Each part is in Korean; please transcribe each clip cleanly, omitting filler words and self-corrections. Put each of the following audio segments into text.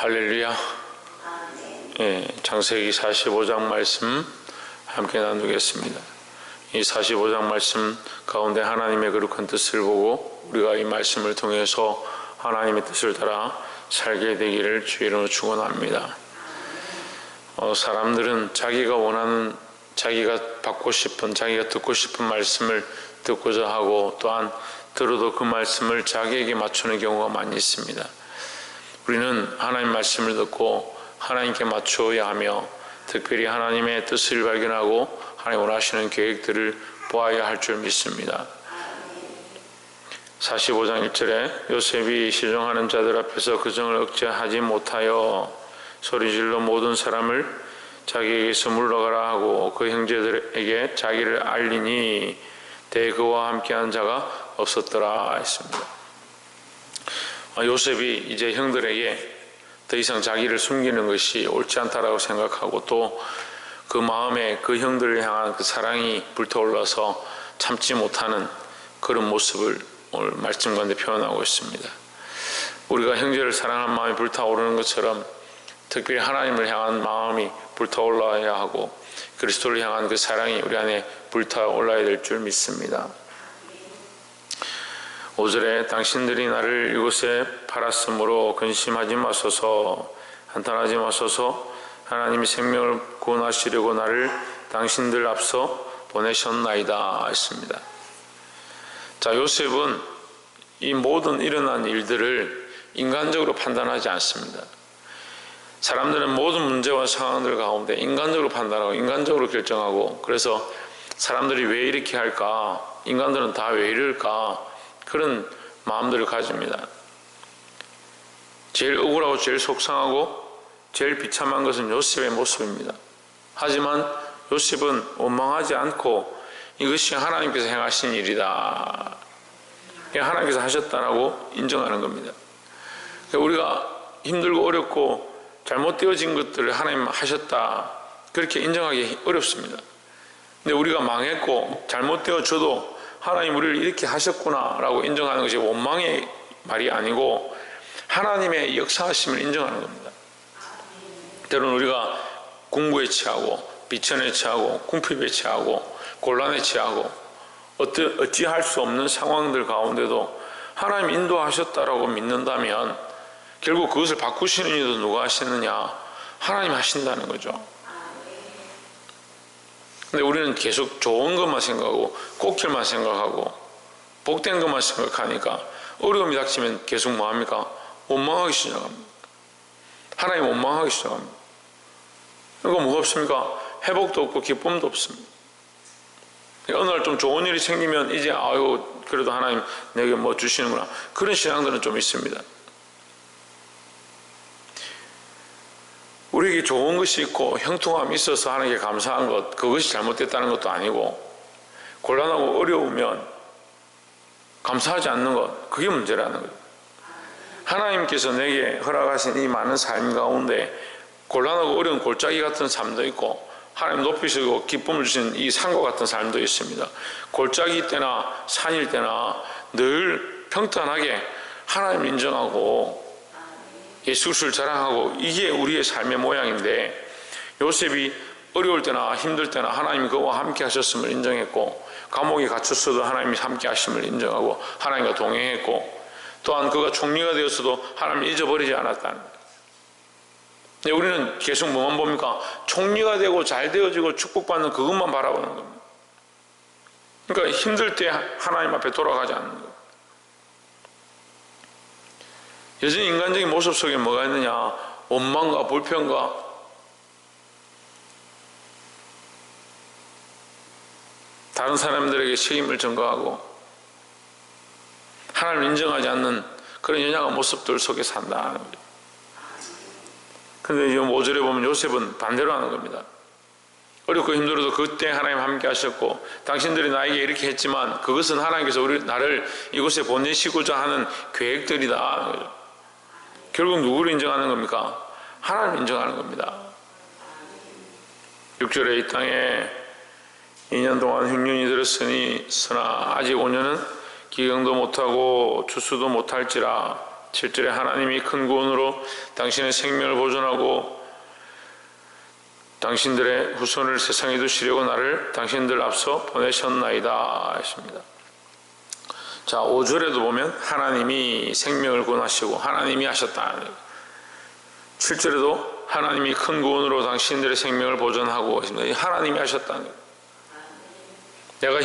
할렐루야. 예, 창세기 45장 말씀 함께 나누겠습니다. 이 45장 말씀 가운데 하나님의 거룩한 뜻을 보고 우리가 이 말씀을 통해서 하나님의 뜻을 따라 살게 되기를 주의 이름으로 축원합니다. 사람들은 자기가 원하는, 자기가 받고 싶은, 자기가 듣고 싶은 말씀을 듣고자 하고, 또한 들어도 그 말씀을 자기에게 맞추는 경우가 많이 있습니다. 우리는 하나님 말씀을 듣고 하나님께 맞추어야 하며, 특별히 하나님의 뜻을 발견하고 하나님 원하시는 계획들을 보아야 할 줄 믿습니다. 45장 1절에 요셉이 시종하는 자들 앞에서 그 정을 억제하지 못하여 소리질러 모든 사람을 자기에게서 물러가라 하고 그 형제들에게 자기를 알리니 대개 그와 함께한 자가 없었더라 했습니다. 요셉이 이제 형들에게 더 이상 자기를 숨기는 것이 옳지 않다라고 생각하고, 또 그 마음에 그 형들을 향한 그 사랑이 불타올라서 참지 못하는 그런 모습을 오늘 말씀 가운데 표현하고 있습니다. 우리가 형제를 사랑하는 마음이 불타오르는 것처럼 특별히 하나님을 향한 마음이 불타올라야 하고, 그리스도를 향한 그 사랑이 우리 안에 불타올라야 될 줄 믿습니다. 5절에 당신들이 나를 이곳에 팔았으므로 근심하지 마소서, 한탄하지 마소서, 하나님이 생명을 구원하시려고 나를 당신들 앞서 보내셨나이다 했습니다. 자, 요셉은 이 모든 일어난 일들을 인간적으로 판단하지 않습니다. 사람들은 모든 문제와 상황들 가운데 인간적으로 판단하고 인간적으로 결정하고, 그래서 사람들이 왜 이렇게 할까, 인간들은 다 왜 이럴까, 그런 마음들을 가집니다. 제일 억울하고 제일 속상하고 제일 비참한 것은 요셉의 모습입니다. 하지만 요셉은 원망하지 않고 이것이 하나님께서 행하신 일이다, 하나님께서 하셨다라고 인정하는 겁니다. 우리가 힘들고 어렵고 잘못되어진 것들을 하나님 하셨다, 그렇게 인정하기 어렵습니다. 근데 우리가 망했고 잘못되어져도 하나님 우리를 이렇게 하셨구나 라고 인정하는 것이 원망의 말이 아니고 하나님의 역사하심을 인정하는 겁니다. 때로는 우리가 공부에 취하고 비천에 취하고 궁핍에 취하고 곤란에 취하고 어찌할 수 없는 상황들 가운데도 하나님 인도하셨다라고 믿는다면 결국 그것을 바꾸시는 일도 누가 하시느냐? 하나님 하신다는 거죠. 근데 우리는 계속 좋은 것만 생각하고 꽃길만 생각하고 복된 것만 생각하니까 어려움이 닥치면 계속 뭐합니까? 원망하기 시작합니다. 하나님 원망하기 시작합니다. 그러니까 뭐가 없습니까? 회복도 없고 기쁨도 없습니다. 어느 날 좀 좋은 일이 생기면 이제 아유 그래도 하나님 내게 뭐 주시는구나, 그런 신앙들은 좀 있습니다. 우리에게 좋은 것이 있고 형통함이 있어서 하나님께 감사한 것, 그것이 잘못됐다는 것도 아니고, 곤란하고 어려우면 감사하지 않는 것, 그게 문제라는 거예요. 하나님께서 내게 허락하신 이 많은 삶 가운데 곤란하고 어려운 골짜기 같은 삶도 있고 하나님 높이시고 기쁨을 주신 이 산과 같은 삶도 있습니다. 골짜기 때나 산일 때나 늘 평탄하게 하나님 인정하고 예수 그리스도를 자랑하고, 이게 우리의 삶의 모양인데, 요셉이 어려울 때나 힘들 때나 하나님이 그와 함께 하셨음을 인정했고, 감옥에 갇혔어도 하나님이 함께 하심을 인정하고 하나님과 동행했고, 또한 그가 총리가 되었어도 하나님을 잊어버리지 않았다는 거예요. 근데 우리는 계속 뭐만 봅니까? 총리가 되고 잘 되어지고 축복받는 그것만 바라보는 겁니다. 그러니까 힘들 때 하나님 앞에 돌아가지 않는 거예요. 여전히 인간적인 모습 속에 뭐가 있느냐? 원망과 불평과 다른 사람들에게 책임을 전가하고 하나님을 인정하지 않는 그런 연약한 모습들 속에 산다는 거죠. 그런데 지금 5절에 보면 요셉은 반대로 하는 겁니다. 어렵고 힘들어도 그때 하나님 함께 하셨고, 당신들이 나에게 이렇게 했지만 그것은 하나님께서 나를 이곳에 보내시고자 하는 계획들이다. 결국 누구를 인정하는 겁니까? 하나님을 인정하는 겁니다. 6절에 이 땅에 2년 동안 흉년이 들었으니, 서나 아직 5년은 기경도 못하고 추수도 못할지라 7절에 하나님이 큰 구원으로 당신의 생명을 보존하고 당신들의 후손을 세상에 두시려고 나를 당신들 앞서 보내셨나이다 했습니다. 자, 5절에도 보면 하나님이 생명을 구원하시고 하나님이 하셨다. 7절에도 하나님이 큰 구원으로 당신들의 생명을 보존하고 했습니다. 하나님이 하셨다는 거예요. 내가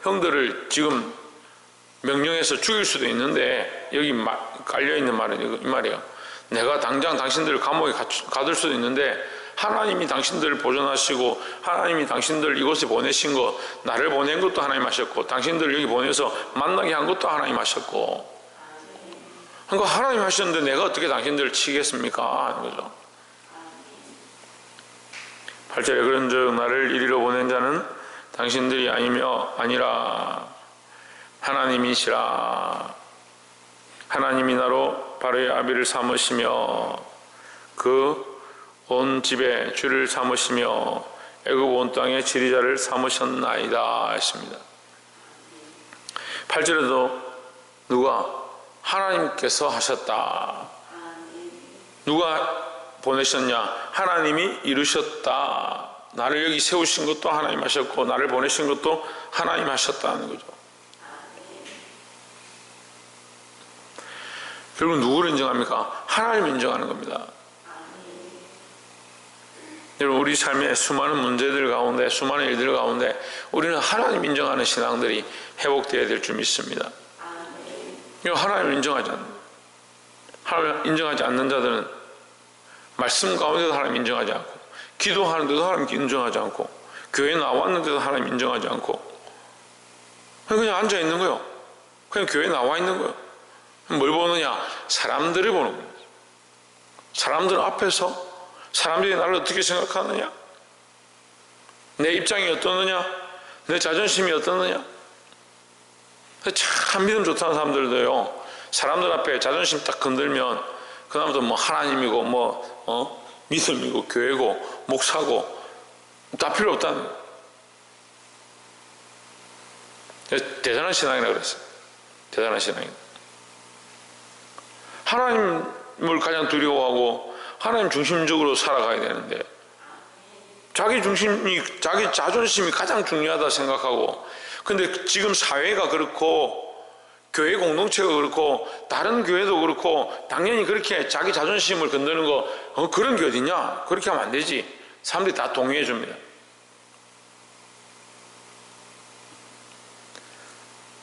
형들을 지금 명령해서 죽일 수도 있는데 여기 깔려있는 말은 이 말이에요. 내가 당장 당신들을 감옥에 가둘 수도 있는데 하나님이 당신들을 보존하시고 하나님이 당신들을 이곳에 보내신 것, 나를 보낸 것도 하나님 하셨고 당신들을 여기 보내서 만나게 한 것도 하나님 하셨고, 그러니까 하나님 하셨는데 내가 어떻게 당신들을 치겠습니까? 하는 거죠. 8절에 그런즉 나를 이리로 보낸 자는 당신들이 아니라 하나님이시라. 하나님이 나로 바로의 아비를 삼으시며 그 온 집에 주를 삼으시며 애굽 온 땅의 지리자를 삼으셨나이다 했습니다. 8절에도 누가? 하나님께서 하셨다. 누가 보내셨냐? 하나님이 이루셨다. 나를 여기 세우신 것도 하나님 하셨고 나를 보내신 것도 하나님 하셨다는 거죠. 결국 누구를 인정합니까? 하나님을 인정하는 겁니다. 여러분, 우리 삶의 수많은 문제들 가운데, 수많은 일들 가운데 우리는 하나님 인정하는 신앙들이 회복되어야 될 줄 믿습니다. 하나님을 인정하지 않는, 하나님을 인정하지 않는 자들은 말씀 가운데도 하나님 인정하지 않고, 기도하는데도 하나님 인정하지 않고, 교회에 나왔는데도 하나님 인정하지 않고, 그냥 앉아 있는 거예요. 그냥 교회에 나와 있는 거예요. 뭘 보느냐? 사람들을 보는 거예요. 사람들 앞에서 사람들이 나를 어떻게 생각하느냐? 내 입장이 어떠느냐? 내 자존심이 어떠느냐? 참 믿음 좋다는 사람들도요, 사람들 앞에 자존심 딱 건들면 그다음부터 뭐 하나님이고 믿음이고 교회고 목사고 다 필요 없다는 거예요. 대단한 신앙이라고 그랬어요. 대단한 신앙이다. 하나님을 가장 두려워하고 하나님 중심적으로 살아가야 되는데 자기 자존심이 가장 중요하다 생각하고, 근데 지금 사회가 그렇고 교회 공동체가 그렇고 다른 교회도 그렇고 당연히 그렇게 자기 자존심을 건드는 거 그런 게 어딨냐? 그렇게 하면 안 되지. 사람들이 다 동의해 줍니다.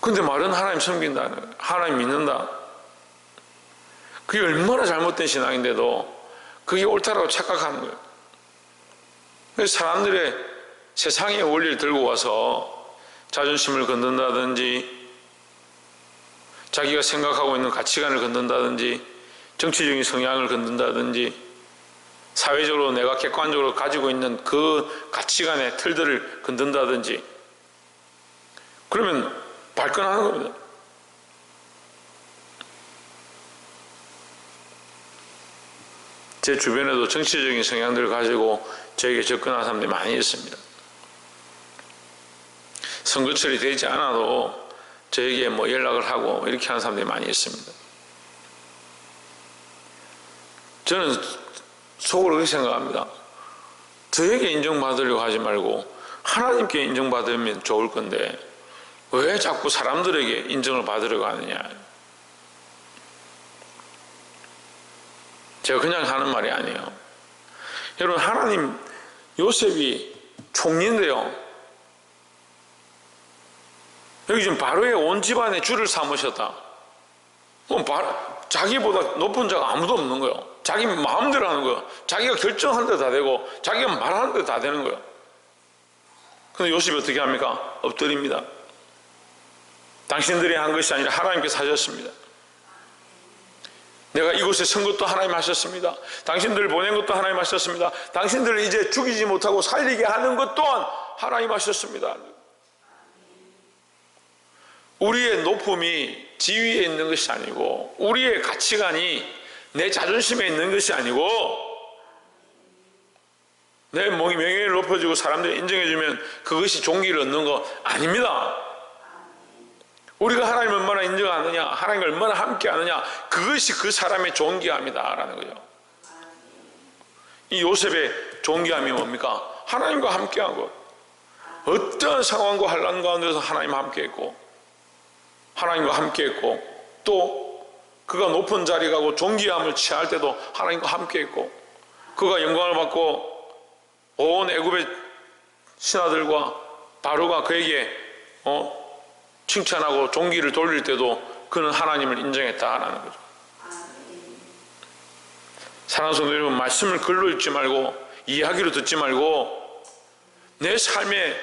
근데 말은 하나님 섬긴다, 하나님 믿는다. 그게 얼마나 잘못된 신앙인데도 그게 옳다라고 착각하는 거예요. 그래서 사람들의 세상의 원리를 들고 와서 자존심을 건든다든지 자기가 생각하고 있는 가치관을 건든다든지 정치적인 성향을 건든다든지 사회적으로 내가 객관적으로 가지고 있는 그 가치관의 틀들을 건든다든지 그러면 발끈하는 겁니다. 제 주변에도 정치적인 성향들을 가지고 저에게 접근하는 사람들이 많이 있습니다. 선거철이 되지 않아도 저에게 연락을 하고 이렇게 하는 사람들이 많이 있습니다. 저는 속으로 그렇게 생각합니다. 저에게 인정받으려고 하지 말고 하나님께 인정받으면 좋을 건데 왜 자꾸 사람들에게 인정을 받으려고 하느냐. 제가 그냥 하는 말이 아니에요. 여러분, 하나님, 요셉이 총리인데요, 여기 지금 바로의 온 집안의 주를 삼으셨다. 그럼 자기보다 높은 자가 아무도 없는 거예요. 자기 마음대로 하는 거예요. 자기가 결정한 데 다 되고 자기가 말하는 데 다 되는 거예요. 근데 요셉이 어떻게 합니까? 엎드립니다. 당신들이 한 것이 아니라 하나님께서 하셨습니다. 내가 이곳에 선 것도 하나님 하셨습니다. 당신들을 보낸 것도 하나님 하셨습니다. 당신들을 이제 죽이지 못하고 살리게 하는 것 또한 하나님 하셨습니다. 우리의 높음이 지위에 있는 것이 아니고 우리의 가치관이 내 자존심에 있는 것이 아니고 내 명예를 높여주고 사람들이 인정해주면 그것이 종기를 얻는 거 아닙니다. 우리가 하나님을 얼마나 인정하느냐, 하나님을 얼마나 함께하느냐, 그것이 그 사람의 존귀함이다라는 거죠. 이 요셉의 존귀함이 뭡니까? 하나님과 함께하고 어떠한 상황과 환난 가운데서 하나님과 함께했고, 하나님과 함께했고, 또 그가 높은 자리 가고 존귀함을 취할 때도 하나님과 함께했고, 그가 영광을 받고 온 애굽의 신하들과 바로가 그에게 칭찬하고 존귀를 돌릴 때도 그는 하나님을 인정했다라는 거죠. 사랑하는 성도 여러분, 말씀을 글로 읽지 말고 이야기로 듣지 말고 내 삶의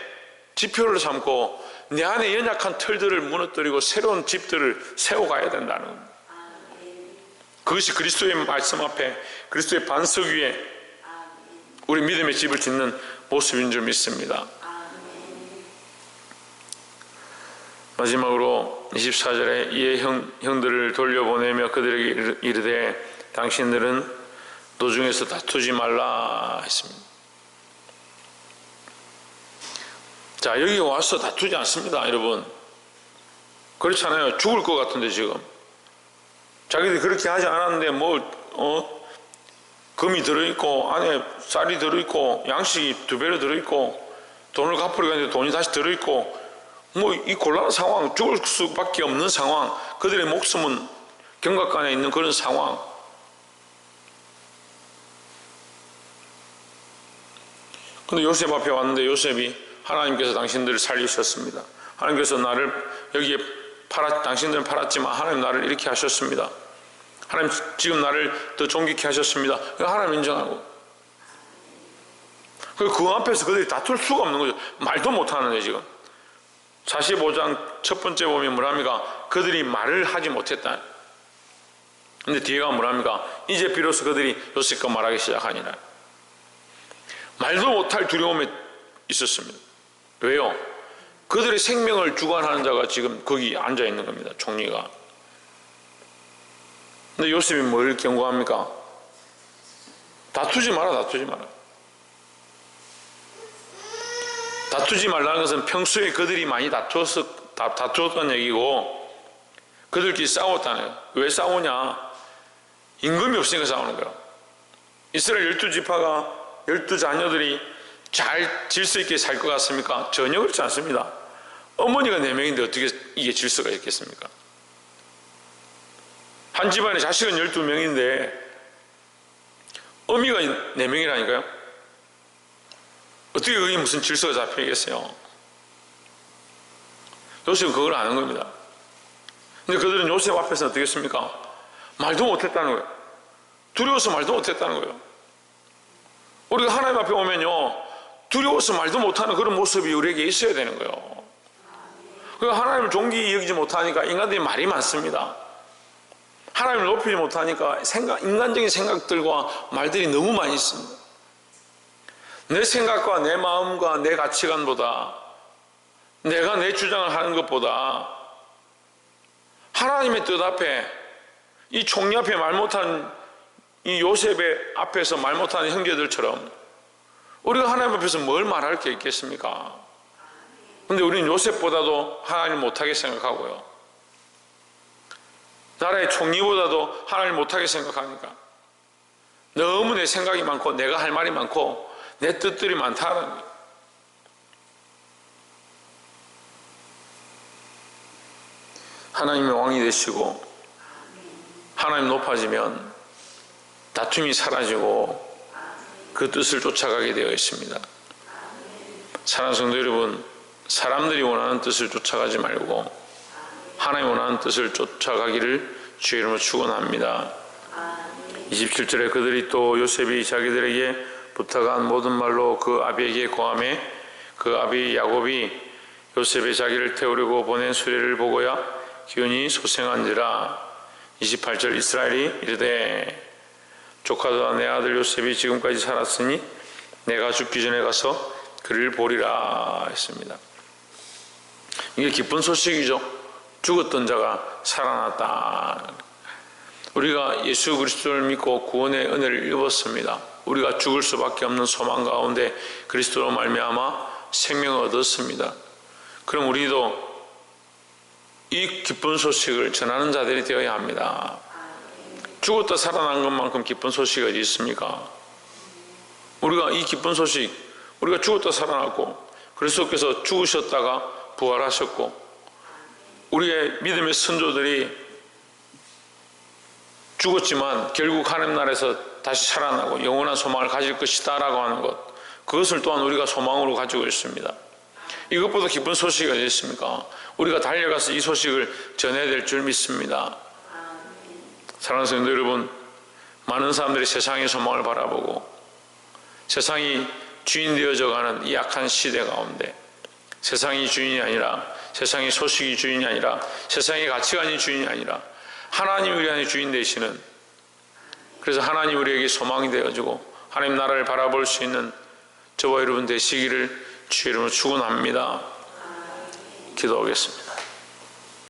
지표를 삼고 내 안에 연약한 털들을 무너뜨리고 새로운 집들을 세워가야 된다는 겁니다. 그것이 그리스도의 말씀 앞에, 그리스도의 반석 위에 우리 믿음의 집을 짓는 모습인 줄 믿습니다. 마지막으로 24절에 이에 형들을 돌려보내며 그들에게 이르되 당신들은 노중에서 다투지 말라 했습니다. 자, 여기 와서 다투지 않습니다, 여러분. 그렇잖아요. 죽을 것 같은데 지금 자기들이 그렇게 하지 않았는데 금이 들어있고 안에 쌀이 들어있고 양식이 2배로 들어있고 돈을 갚으려고 했는데 돈이 다시 들어있고 이 곤란한 상황, 죽을 수밖에 없는 상황, 그들의 목숨은 경각간에 있는 그런 상황. 근데 요셉 앞에 왔는데 요셉이 하나님께서 당신들을 살리셨습니다. 하나님께서 나를 여기에 당신들은 팔았지만 하나님 나를 이렇게 하셨습니다. 하나님 지금 나를 더 존귀케 하셨습니다. 하나님 인정하고, 그 앞에서 그들이 다툴 수가 없는 거죠. 말도 못하는데 지금 45장 첫 번째 보면 뭐랍니까? 그들이 말을 하지 못했다. 근데 뒤에가 뭐랍니까? 이제 비로소 그들이 요셉과 말하기 시작하니라. 말도 못할 두려움에 있었습니다. 왜요? 그들의 생명을 주관하는 자가 지금 거기 앉아 있는 겁니다. 총리가. 근데 요셉이 뭘 경고합니까? 다투지 마라, 다투지 마라. 다투지 말라는 것은 평소에 그들이 많이 다투었던 얘기고, 그들끼리 싸웠다는 거예요. 왜 싸우냐? 임금이 없으니까 싸우는 거예요. 이스라엘 12지파가 12자녀들이 잘 질서 있게 살 것 같습니까? 전혀 그렇지 않습니다. 어머니가 4명인데 어떻게 이게 질서가 있겠습니까? 한 집안에 자식은 12명인데 어미가 4명이라니까요? 어떻게 그게 무슨 질서가 잡히겠어요? 요셉은 그걸 아는 겁니다. 근데 그들은 요셉 앞에서 어떻게 했습니까? 말도 못했다는 거예요. 두려워서 말도 못했다는 거예요. 우리가 하나님 앞에 오면요, 두려워서 말도 못하는 그런 모습이 우리에게 있어야 되는 거예요. 그러니까 하나님을 존귀히 여기지 못하니까 인간들이 말이 많습니다. 하나님을 높이지 못하니까 인간적인 생각들과 말들이 너무 많이 있습니다. 내 생각과 내 마음과 내 가치관보다, 내가 내 주장을 하는 것보다 하나님의 뜻 앞에, 이 총리 앞에 말 못한 이 요셉의 앞에서 말 못하는 형제들처럼 우리가 하나님 앞에서 뭘 말할 게 있겠습니까? 근데 우리는 요셉보다도 하나님 못하게 생각하고요, 나라의 총리보다도 하나님 못하게 생각하니까 너무 내 생각이 많고 내가 할 말이 많고 내 뜻들이 많다는 거예요. 하나님의 왕이 되시고 하나님 높아지면 다툼이 사라지고 그 뜻을 쫓아가게 되어 있습니다. 사랑하는 성도 여러분, 사람들이 원하는 뜻을 쫓아가지 말고 하나님 원하는 뜻을 쫓아가기를 주의 이름으로 축원합니다. 27절에 그들이 또 요셉이 자기들에게 부탁한 모든 말로 그 아비에게 고하매 그 아비 야곱이 요셉이 자기를 태우려고 보낸 수레를 보고야 기운이 소생한지라. 28절 이스라엘이 이르되 조카도 내 아들 요셉이 지금까지 살았으니 내가 죽기 전에 가서 그를 보리라 했습니다. 이게 기쁜 소식이죠. 죽었던 자가 살아났다. 우리가 예수 그리스도를 믿고 구원의 은혜를 입었습니다. 우리가 죽을 수밖에 없는 소망 가운데 그리스도로 말미암아 생명을 얻었습니다. 그럼 우리도 이 기쁜 소식을 전하는 자들이 되어야 합니다. 죽었다 살아난 것만큼 기쁜 소식이 어디 있습니까? 우리가 이 기쁜 소식, 우리가 죽었다 살아났고 그리스도께서 죽으셨다가 부활하셨고 우리의 믿음의 선조들이 죽었지만 결국 하나님 나라에서 다시 살아나고 영원한 소망을 가질 것이다 라고 하는 것, 그것을 또한 우리가 소망으로 가지고 있습니다. 이것보다 기쁜 소식이 어디 있습니까? 우리가 달려가서 이 소식을 전해야 될 줄 믿습니다. 사랑하는 성도 여러분, 많은 사람들이 세상의 소망을 바라보고 세상이 주인 되어져가는 이 악한 시대 가운데 세상이 주인이 아니라, 세상의 소식이 주인이 아니라, 세상의 가치관이 주인이 아니라 하나님 우리 안에 주인 되시는, 그래서 하나님 우리에게 소망이 되어지고 하나님 나라를 바라볼 수 있는 저와 여러분 되시기를 주의 이름으로 축원합니다. 기도하겠습니다.